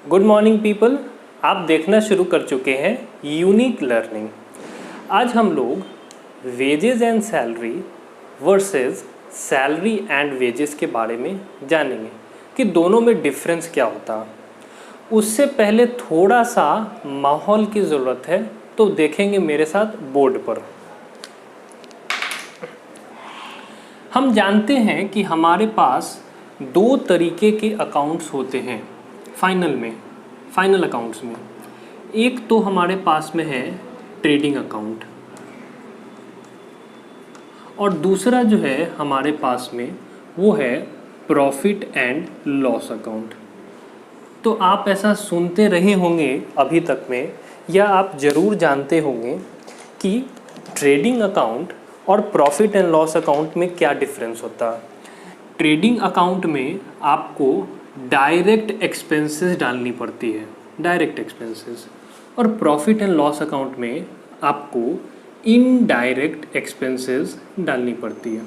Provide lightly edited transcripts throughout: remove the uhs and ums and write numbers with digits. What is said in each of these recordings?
Good morning people, आप देखना शुरू कर चुके हैं यूनिक लर्निंग। आज हम लोग wages and salary versus salary and wages के बारे में जानेंगे कि दोनों में डिफरेंस क्या होता है। उससे पहले थोड़ा सा माहौल की ज़रूरत है, तो देखेंगे मेरे साथ बोर्ड पर। हम जानते हैं कि हमारे पास दो तरीके के अकाउंट्स होते हैं फाइनल अकाउंट्स में। एक तो हमारे पास में है ट्रेडिंग अकाउंट और दूसरा जो है हमारे पास में वो है प्रॉफिट एंड लॉस अकाउंट। तो आप ऐसा सुनते रहे होंगे अभी तक में, या आप ज़रूर जानते होंगे कि ट्रेडिंग अकाउंट और प्रॉफिट एंड लॉस अकाउंट में क्या डिफरेंस होता है। ट्रेडिंग अकाउंट में आपको डायरेक्ट एक्सपेंसेस डालनी पड़ती है, डायरेक्ट एक्सपेंसेस, और प्रॉफिट एंड लॉस अकाउंट में आपको इनडायरेक्ट एक्सपेंसेस डालनी पड़ती है।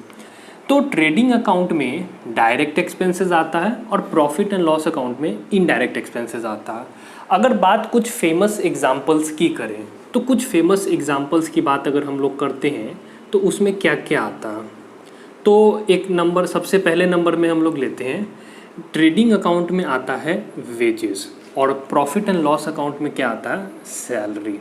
तो ट्रेडिंग अकाउंट में डायरेक्ट एक्सपेंसेस आता है और प्रॉफिट एंड लॉस अकाउंट में इनडायरेक्ट एक्सपेंसेस आता है। अगर बात कुछ फेमस एग्जांपल्स की करें तो कुछ फेमस एग्जांपल्स की बात अगर हम लोग करते हैं तो उसमें क्या क्या आता है। तो एक नंबर, सबसे पहले नंबर में हम लोग लेते हैं, ट्रेडिंग अकाउंट में आता है वेजेस और प्रॉफिट एंड लॉस अकाउंट में क्या आता है, सैलरी।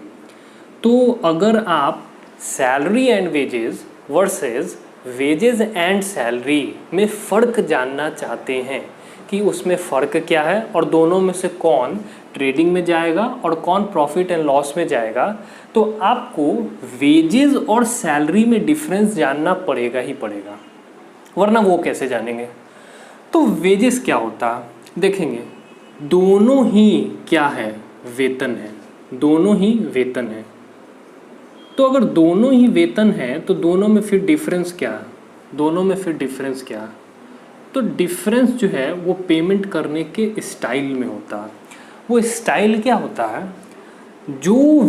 तो अगर आप salary and wages versus wages and salary में फ़र्क जानना चाहते हैं कि उसमें फ़र्क क्या है और दोनों में से कौन ट्रेडिंग में जाएगा और कौन प्रॉफिट एंड लॉस में जाएगा, तो आपको वेजेस और सैलरी में डिफरेंस जानना पड़ेगा ही पड़ेगा, वरना वो कैसे जानेंगे। तो वेजेस क्या होता है देखेंगे, दोनों ही क्या है, वेतन है, दोनों ही वेतन है। तो अगर दोनों ही वेतन है तो दोनों में फिर डिफरेंस क्या है, दोनों में फिर डिफरेंस क्या है, तो डिफरेंस जो है वो पेमेंट करने के स्टाइल में होता है। वो स्टाइल क्या होता है, जो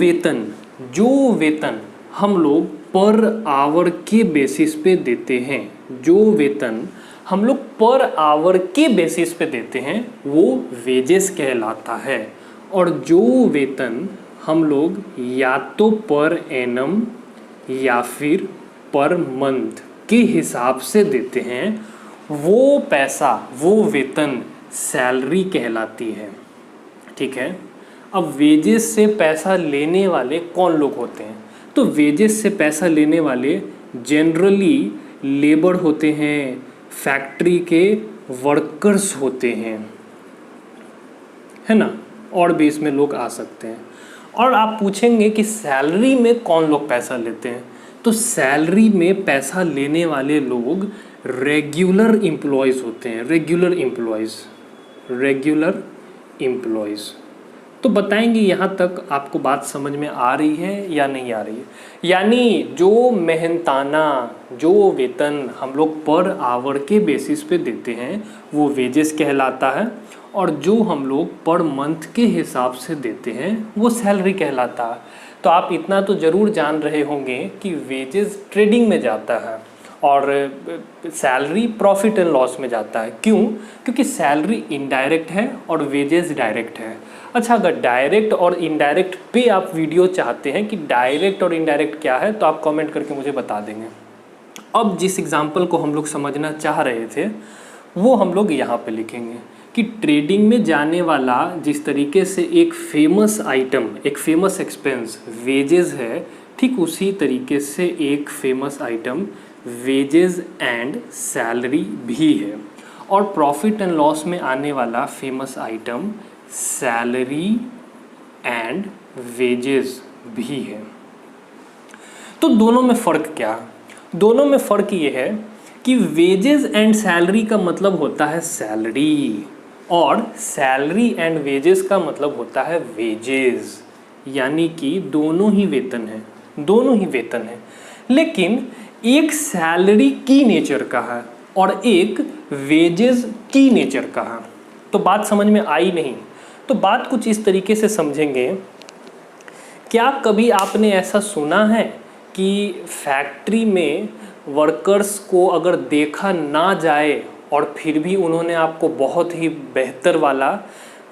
वेतन हम लोग पर आवर के बेसिस पे देते हैं, जो वेतन हम लोग पर आवर के बेसिस पे देते हैं वो वेजेस कहलाता है। और जो वेतन हम लोग या तो पर एनम या फिर पर मंथ के हिसाब से देते हैं, वो पैसा, वो वेतन सैलरी कहलाती है। ठीक है। अब वेजेस से पैसा लेने वाले कौन लोग होते हैं, तो वेजेस से पैसा लेने वाले जनरली लेबर होते हैं, फैक्ट्री के वर्कर्स होते हैं, है ना, और भी इसमें लोग आ सकते हैं। और आप पूछेंगे कि सैलरी में कौन लोग पैसा लेते हैं, तो सैलरी में पैसा लेने वाले लोग रेगुलर एम्प्लॉयज़ होते हैं, रेगुलर एम्प्लॉयज़। तो बताएंगे यहाँ तक आपको बात समझ में आ रही है या नहीं आ रही है। यानी जो मेहनताना, जो वेतन हम लोग पर आवर के बेसिस पे देते हैं वो वेजेस कहलाता है, और जो हम लोग पर मंथ के हिसाब से देते हैं वो सैलरी कहलाता है। तो आप इतना तो ज़रूर जान रहे होंगे कि वेजेस ट्रेडिंग में जाता है और सैलरी प्रॉफिट एंड लॉस में जाता है। क्यों? क्योंकि सैलरी इनडायरेक्ट है और वेजेस डायरेक्ट है। अच्छा, अगर डायरेक्ट और इनडायरेक्ट पे आप वीडियो चाहते हैं कि डायरेक्ट और इनडायरेक्ट क्या है, तो आप कमेंट करके मुझे बता देंगे। अब जिस एग्जांपल को हम लोग समझना चाह रहे थे वो हम लोग यहाँ पे लिखेंगे कि ट्रेडिंग में जाने वाला जिस तरीके से एक फेमस आइटम, एक फेमस एक्सपेंस वेजेस है, ठीक उसी तरीके से एक famous item wages and salary भी है। और प्रॉफिट एंड लॉस में आने वाला famous item salary and wages भी है। तो दोनों में फ़र्क क्या है? दोनों में फ़र्क ये है कि वेजेस एंड सैलरी का मतलब होता है सैलरी, और सैलरी एंड वेजेस का मतलब होता है वेजेस। यानी कि दोनों ही वेतन है, दोनों ही वेतन है, लेकिन एक सैलरी की नेचर का है और एक वेजेस की नेचर का है। तो बात समझ में आई नहीं? तो बात कुछ इस तरीके से समझेंगे। क्या कभी आपने ऐसा सुना है कि फैक्ट्री में वर्कर्स को अगर देखा ना जाए और फिर भी उन्होंने आपको बहुत ही बेहतर वाला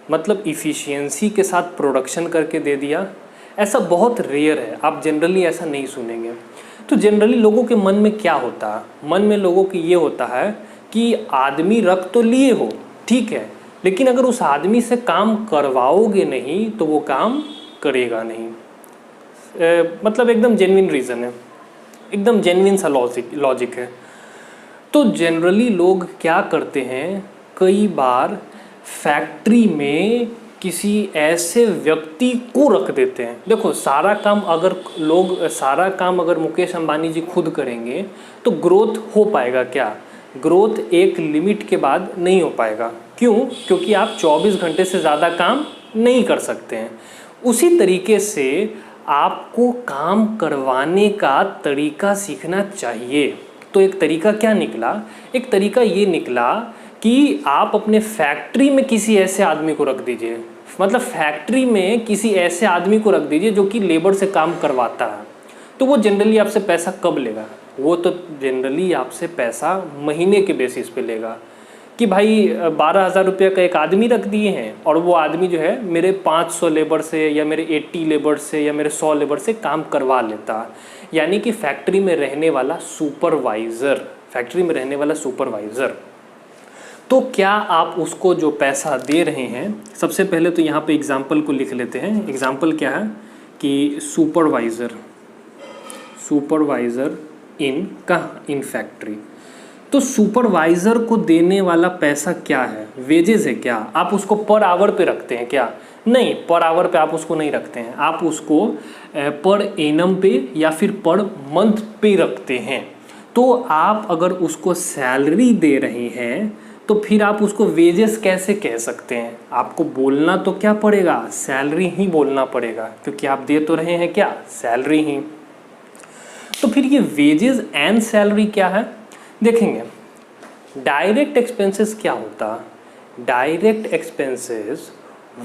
मतलब इफ़िशियंसी के साथ प्रोडक्शन करके दे दिया, ऐसा बहुत रेयर है, आप जनरली ऐसा नहीं सुनेंगे। तो जनरली लोगों के मन में क्या होता है, मन में लोगों की ये होता है कि आदमी रख तो लिए हो, ठीक है, लेकिन अगर उस आदमी से काम करवाओगे नहीं तो वो काम करेगा नहीं। मतलब एकदम जेन्युइन रीज़न है, एकदम जेन्युइन सा लॉजिक है। तो जनरली लोग क्या करते हैं, कई बार फैक्ट्री में किसी ऐसे व्यक्ति को रख देते हैं। देखो सारा काम अगर मुकेश अंबानी जी खुद करेंगे तो ग्रोथ हो पाएगा क्या? ग्रोथ एक लिमिट के बाद नहीं हो पाएगा। क्यों? क्योंकि आप 24 घंटे से ज़्यादा काम नहीं कर सकते हैं। उसी तरीके से आपको काम करवाने का तरीका सीखना चाहिए। तो एक तरीका क्या निकला? एक तरीका ये निकला कि आप अपने फैक्ट्री में किसी ऐसे आदमी को रख दीजिए, मतलब फैक्ट्री में किसी ऐसे आदमी को रख दीजिए जो कि लेबर से काम करवाता है। तो वो जनरली आपसे पैसा कब लेगा? वो तो जनरली आपसे पैसा महीने के बेसिस पे लेगा कि भाई 12,000 रुपये का एक आदमी रख दिए हैं और वो आदमी जो है मेरे 500 लेबर से या मेरे 80 लेबर से या मेरे 100 लेबर से काम करवा लेता। यानी कि फैक्ट्री में रहने वाला सुपरवाइज़र, फैक्ट्री में रहने वाला सुपरवाइज़र। तो क्या आप उसको जो पैसा दे रहे हैं, सबसे पहले तो यहाँ पे एग्जाम्पल को लिख लेते हैं। एग्जाम्पल क्या है कि सुपरवाइज़र इन कहाँ? In factory. तो सुपरवाइज़र को देने वाला पैसा क्या है? वेजेस है क्या? आप उसको पर आवर पे रखते हैं क्या? नहीं, पर आवर पे आप उसको नहीं रखते हैं, आप उसको पर एनम पे या फिर पर मंथ पे रखते हैं। तो आप अगर उसको सैलरी दे रहे हैं तो फिर आप उसको वेजेस कैसे कह सकते हैं? आपको बोलना तो क्या पड़ेगा? सैलरी ही बोलना पड़ेगा, क्योंकि आप दे तो रहे हैं क्या? सैलरी ही। तो फिर ये वेजेस एंड सैलरी क्या है देखेंगे। डायरेक्ट एक्सपेंसेस क्या होता? डायरेक्ट एक्सपेंसेस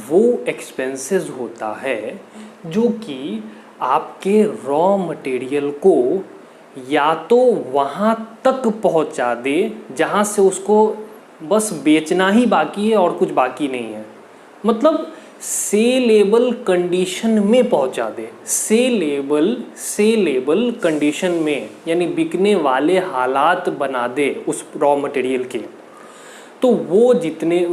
वो एक्सपेंसेस होता है जो कि आपके रॉ मटेरियल को या तो वहाँ तक पहुँचा दे जहाँ से उसको बस बेचना ही बाकी है और कुछ बाकी नहीं है, मतलब सेलेबल कंडीशन में पहुंचा दे। सेलेबल कंडीशन में यानी बिकने वाले हालात बना दे उस रॉ मटेरियल के। तो वो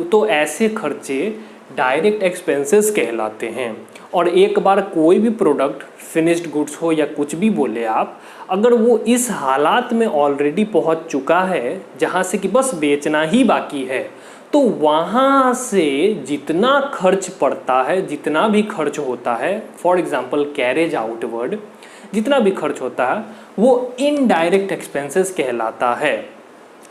तो ऐसे खर्चे डायरेक्ट एक्सपेंसेस कहलाते हैं। और एक बार कोई भी प्रोडक्ट फिनिश्ड गुड्स हो या कुछ भी बोले आप, अगर वो इस हालात में ऑलरेडी पहुंच चुका है जहां से कि बस बेचना ही बाकी है, तो वहाँ से जितना खर्च पड़ता है, जितना भी खर्च होता है, फॉर एग्जांपल कैरेज आउटवर्ड, जितना भी खर्च होता है वो इनडायरेक्ट एक्सपेंसेस कहलाता है।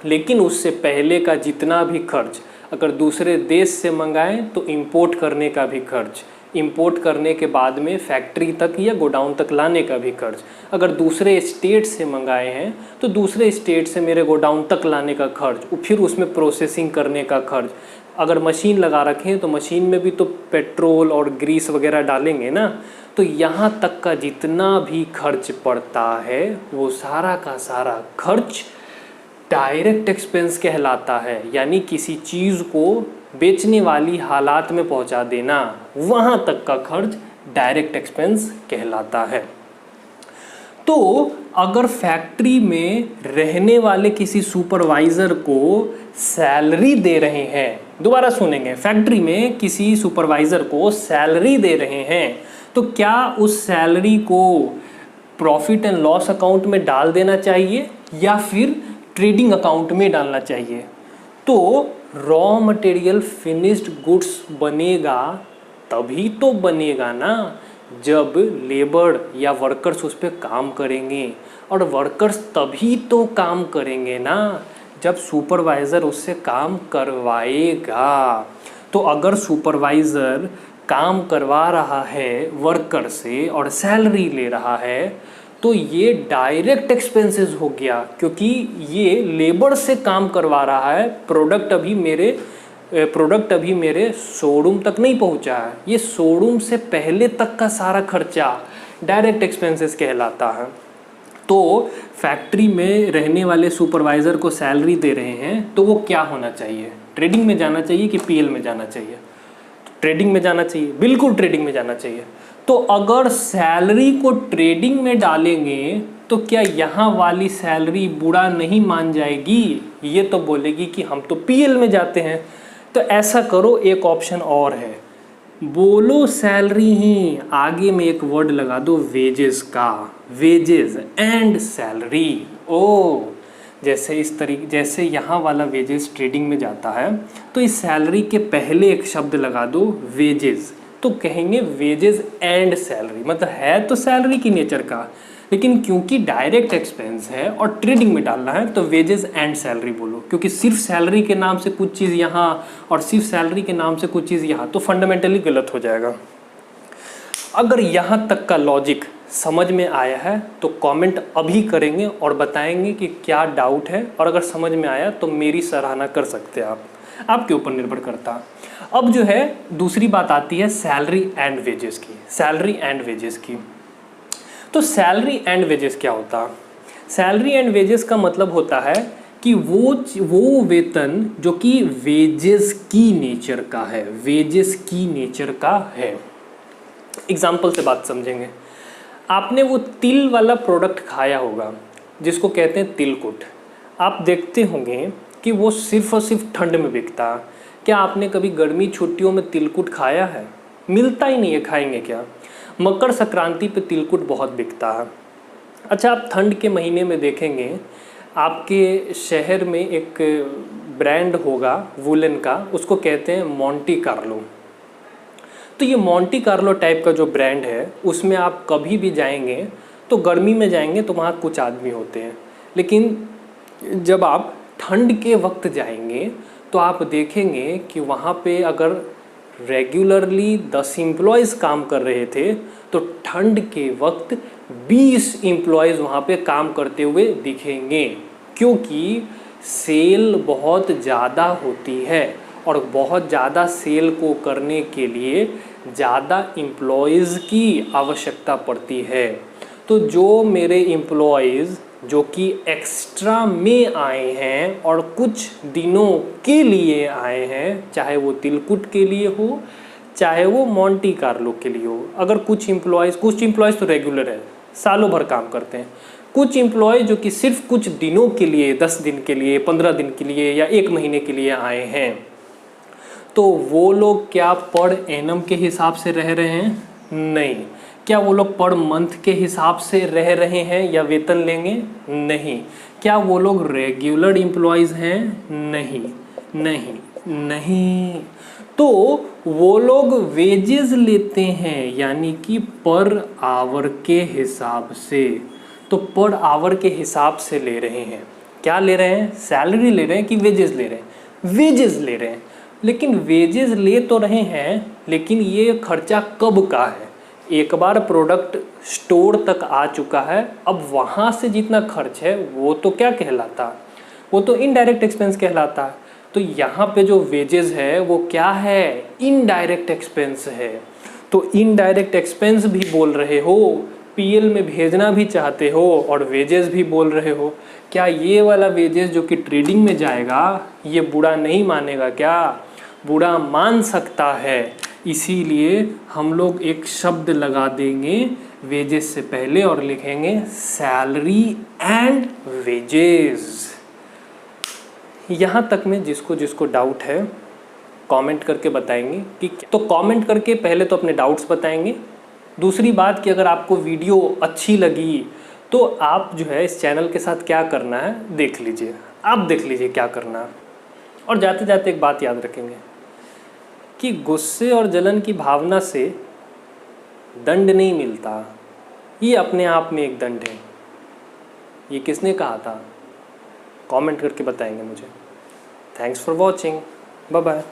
लेकिन उससे पहले का जितना भी खर्च, अगर दूसरे देश से मंगाएं तो इंपोर्ट करने का भी खर्च, इंपोर्ट करने के बाद में फैक्ट्री तक या गोडाउन तक लाने का भी खर्च, अगर दूसरे स्टेट से मंगाए हैं तो दूसरे स्टेट से मेरे गोडाउन तक लाने का खर्च, फिर उसमें प्रोसेसिंग करने का खर्च, अगर मशीन लगा रखें तो मशीन में भी तो पेट्रोल और ग्रीस वगैरह डालेंगे ना। तो यहाँ तक का जितना भी खर्च पड़ता है वो सारा का सारा खर्च डायरेक्ट एक्सपेंस कहलाता है। यानी किसी चीज़ को बेचने वाली हालात में पहुंचा देना, वहाँ तक का खर्च डायरेक्ट एक्सपेंस कहलाता है। तो अगर फैक्ट्री में रहने वाले किसी सुपरवाइज़र को सैलरी दे रहे हैं, दोबारा सुनेंगे, फैक्ट्री में किसी सुपरवाइज़र को सैलरी दे रहे हैं, तो क्या उस सैलरी को प्रॉफिट एंड लॉस अकाउंट में डाल देना चाहिए या फिर ट्रेडिंग अकाउंट में डालना चाहिए? तो रॉ मटेरियल फिनिश्ड गुड्स बनेगा तभी तो बनेगा ना जब लेबर या वर्कर्स उस पर काम करेंगे, और वर्कर्स तभी तो काम करेंगे ना जब सुपरवाइज़र उससे काम करवाएगा। तो अगर सुपरवाइज़र काम करवा रहा है वर्कर से और सैलरी ले रहा है तो ये डायरेक्ट एक्सपेंसेस हो गया, क्योंकि ये लेबर से काम करवा रहा है। प्रोडक्ट अभी मेरे शोरूम तक नहीं पहुंचा है, ये शोरूम से पहले तक का सारा खर्चा डायरेक्ट एक्सपेंसेस कहलाता है। तो फैक्ट्री में रहने वाले सुपरवाइज़र को सैलरी दे रहे हैं तो वो क्या होना चाहिए? ट्रेडिंग में जाना चाहिए कि पीएल में जाना चाहिए? ट्रेडिंग में जाना चाहिए, बिल्कुल ट्रेडिंग में जाना चाहिए। तो अगर सैलरी को ट्रेडिंग में डालेंगे तो क्या यहाँ वाली सैलरी बुरा नहीं मान जाएगी? ये तो बोलेगी कि हम तो पीएल में जाते हैं। तो ऐसा करो, एक ऑप्शन और है, बोलो सैलरी ही आगे में एक वर्ड लगा दो वेजेस का, वेजेस एंड सैलरी। ओ जैसे इस तरीके, जैसे यहाँ वाला वेजेस ट्रेडिंग में जाता है तो इस सैलरी के पहले एक शब्द लगा दो वेजेस, तो कहेंगे वेजेस एंड सैलरी। मतलब है तो सैलरी की नेचर का, लेकिन क्योंकि डायरेक्ट एक्सपेंस है और ट्रेडिंग में डालना है तो वेजेस एंड सैलरी बोलो। क्योंकि सिर्फ सैलरी के नाम से कुछ चीज़ यहाँ और सिर्फ सैलरी के नाम से कुछ चीज़ यहाँ, तो फंडामेंटली गलत हो जाएगा। अगर यहाँ तक का लॉजिक समझ में आया है तो कमेंट अभी करेंगे और बताएंगे कि क्या डाउट है, और अगर समझ में आया तो मेरी सराहना कर सकते हैं आप, आपके ऊपर निर्भर करता। अब जो है दूसरी बात आती है सैलरी एंड वेजेस की। सैलरी एंड वेजेस की, तो सैलरी एंड वेजेस क्या होता है? सैलरी एंड वेजेस का मतलब होता है कि वो वेतन जो कि वेजेस की नेचर का है, वेजेस की नेचर का है। एग्जाम्पल से बात समझेंगे। आपने वो तिल वाला प्रोडक्ट खाया होगा जिसको कहते हैं तिलकुट। आप देखते होंगे कि वो सिर्फ और सिर्फ ठंड में बिकता। क्या आपने कभी गर्मी छुट्टियों में तिलकुट खाया है? मिलता ही नहीं है, खाएंगे क्या? मकर संक्रांति पे तिलकुट बहुत बिकता है। अच्छा, आप ठंड के महीने में देखेंगे आपके शहर में एक ब्रांड होगा वुलन का, उसको कहते हैं मोंटी कार्लो। तो ये मोंटी कार्लो टाइप का जो ब्रांड है उसमें आप कभी भी जाएंगे तो गर्मी में जाएंगे तो वहाँ कुछ आदमी होते हैं, लेकिन जब आप ठंड के वक्त जाएंगे तो आप देखेंगे कि वहाँ पे अगर रेगुलरली 10 एम्प्लॉयज़ काम कर रहे थे तो ठंड के वक्त 20 एम्प्लॉयज़ वहाँ पे काम करते हुए दिखेंगे, क्योंकि सेल बहुत ज़्यादा होती है और बहुत ज़्यादा सेल को करने के लिए ज़्यादा एम्प्लॉयज़ की आवश्यकता पड़ती है। तो जो मेरे एम्प्लॉयज़ जो कि एक्स्ट्रा में आए हैं और कुछ दिनों के लिए आए हैं, चाहे वो तिलकुट के लिए हो चाहे वो मोंटी कार्लो के लिए हो। अगर कुछ एम्प्लॉयज़ तो रेगुलर है, सालों भर काम करते हैं। कुछ एम्प्लॉय जो कि सिर्फ कुछ दिनों के लिए, 10 दिन के लिए, 15 दिन के लिए या 1 महीने के लिए आए हैं, तो वो लोग क्या पर एनम के हिसाब से रह रहे हैं? नहीं। क्या वो लोग पर मंथ के हिसाब से रह रहे हैं या वेतन लेंगे? नहीं। क्या वो लोग रेगुलर एम्प्लॉयज़ हैं? नहीं नहीं नहीं। तो वो लोग वेजेस लेते हैं, यानी कि पर आवर के हिसाब से। तो पर आवर के हिसाब से ले रहे हैं। क्या ले रहे हैं? सैलरी ले रहे हैं कि वेजेस ले रहे हैं? वेजेस ले रहे हैं। लेकिन वेजेस ले तो रहे हैं, लेकिन ये खर्चा कब का है? एक बार प्रोडक्ट स्टोर तक आ चुका है, अब वहाँ से जितना खर्च है वो तो क्या कहलाता? वो तो इनडायरेक्ट एक्सपेंस कहलाता है। तो यहाँ पे जो वेजेस है वो क्या है? इनडायरेक्ट एक्सपेंस है। तो इनडायरेक्ट एक्सपेंस भी बोल रहे हो, पीएल में भेजना भी चाहते हो और वेजेस भी बोल रहे हो। क्या ये वाला वेजेस जो कि ट्रेडिंग में जाएगा ये बुरा नहीं मानेगा? क्या बुरा मान सकता है। इसीलिए हम लोग एक शब्द लगा देंगे वेजेस से पहले और लिखेंगे सैलरी एंड वेजेस। यहाँ तक में जिसको जिसको डाउट है कमेंट करके बताएंगे कि, तो कमेंट करके पहले तो अपने डाउट्स बताएंगे। दूसरी बात कि अगर आपको वीडियो अच्छी लगी तो आप जो है इस चैनल के साथ क्या करना है देख लीजिए, आप देख लीजिए क्या करना है। और जाते जाते एक बात याद रखेंगे कि गुस्से और जलन की भावना से दंड नहीं मिलता, ये अपने आप में एक दंड है। ये किसने कहा था? कमेंट करके बताएंगे मुझे। Thanks for watching, bye bye.